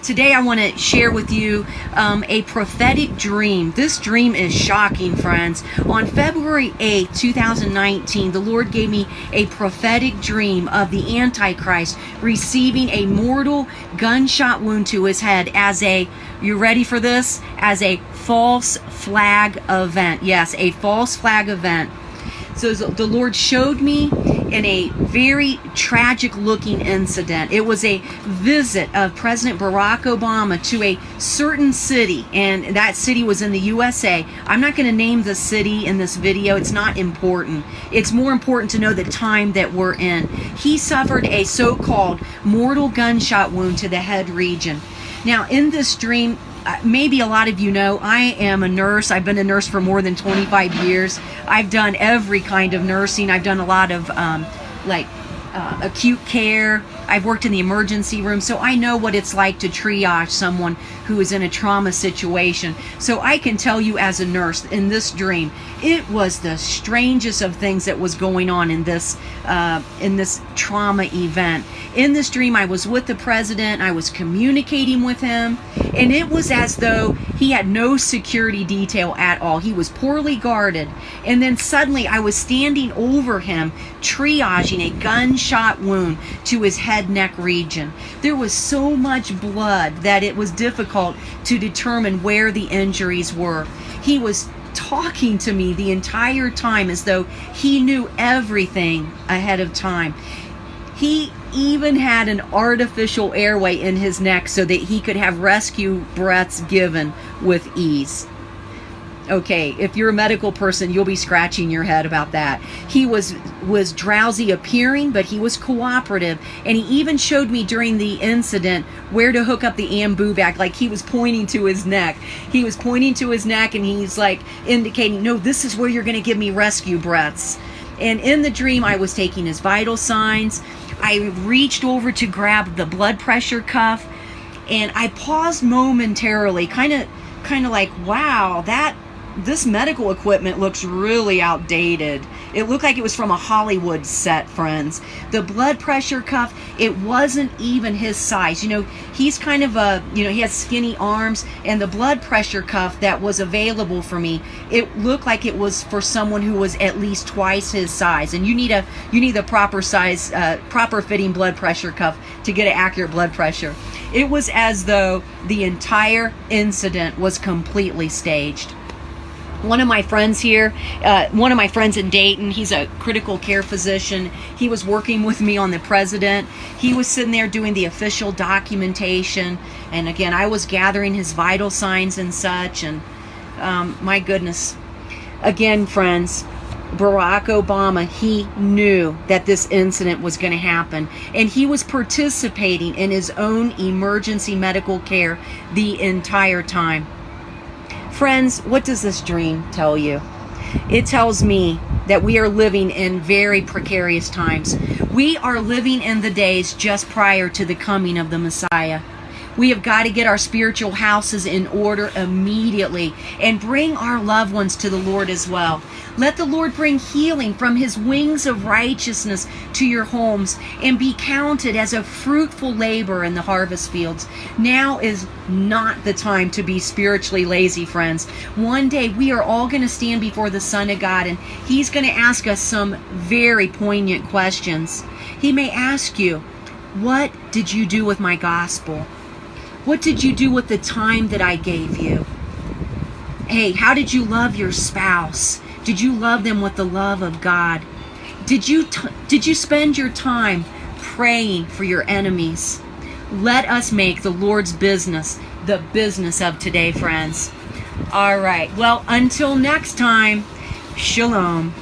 Today I want to share with you a prophetic dream. This dream is shocking, friends. On February 8, 2019, the Lord gave me a prophetic dream of the Antichrist receiving a mortal gunshot wound to his head as a, you ready for this? As a false flag event. Yes, a false flag event. So the Lord showed me in a very tragic looking incident. It was a visit of President Barack Obama to a certain city, and that city was in the USA. I'm not going to name the city in this video. It's not important. It's more important to know the time that we're in. He suffered a so-called mortal gunshot wound to the head region. Now, in this dream, maybe a lot of you know, I am a nurse. I've been a nurse for more than 25 years. I've done every kind of nursing. I've done a lot of acute care. I've worked in the emergency room, so I know what it's like to triage someone who is in a trauma situation. So I can tell you as a nurse, in this dream, it was the strangest of things that was going on in this trauma event. In this dream, I was with the president. I was communicating with him, and it was as though he had no security detail at all. He was poorly guarded, and then suddenly I was standing over him, triaging a gunshot wound to his head-neck region. There was so much blood that it was difficult to determine where the injuries were. He was talking to me the entire time as though he knew everything ahead of time. He even had an artificial airway in his neck so that he could have rescue breaths given with ease. Okay, if you're a medical person, you'll be scratching your head about that. He was drowsy appearing, but he was cooperative. And he even showed me during the incident where to hook up the ambu bag. Like, he was pointing to his neck. He was pointing to his neck, and he's like indicating, no, this is where you're going to give me rescue breaths. And in the dream, I was taking his vital signs. I reached over to grab the blood pressure cuff, and I paused momentarily, kind of like, wow, this medical equipment looks really outdated. It looked like it was from a Hollywood set, friends. The blood pressure cuff, it wasn't even his size. You know, he's kind of he has skinny arms, and the blood pressure cuff that was available for me, it looked like it was for someone who was at least twice his size. And you need the proper size, proper fitting blood pressure cuff to get an accurate blood pressure. It was as though the entire incident was completely staged. One of my friends here, one of my friends in Dayton, he's a critical care physician. He was working with me on the president. He was sitting there doing the official documentation. And again, I was gathering his vital signs and such. And my goodness. Again, friends, Barack Obama, he knew that this incident was going to happen. And he was participating in his own emergency medical care the entire time. Friends, what does this dream tell you? It tells me that we are living in very precarious times. We are living in the days just prior to the coming of the Messiah. We have got to get our spiritual houses in order immediately and bring our loved ones to the Lord as well. Let the Lord bring healing from his wings of righteousness to your homes and be counted as a fruitful labor in the harvest fields. Now is not the time to be spiritually lazy, friends. One day we are all going to stand before the Son of God, and he's going to ask us some very poignant questions. He may ask you, what did you do with my gospel? What did you do with the time that I gave you? Hey, how did you love your spouse? Did you love them with the love of God? Did you spend your time praying for your enemies? Let us make the Lord's business the business of today, friends. All right. Well, until next time, shalom.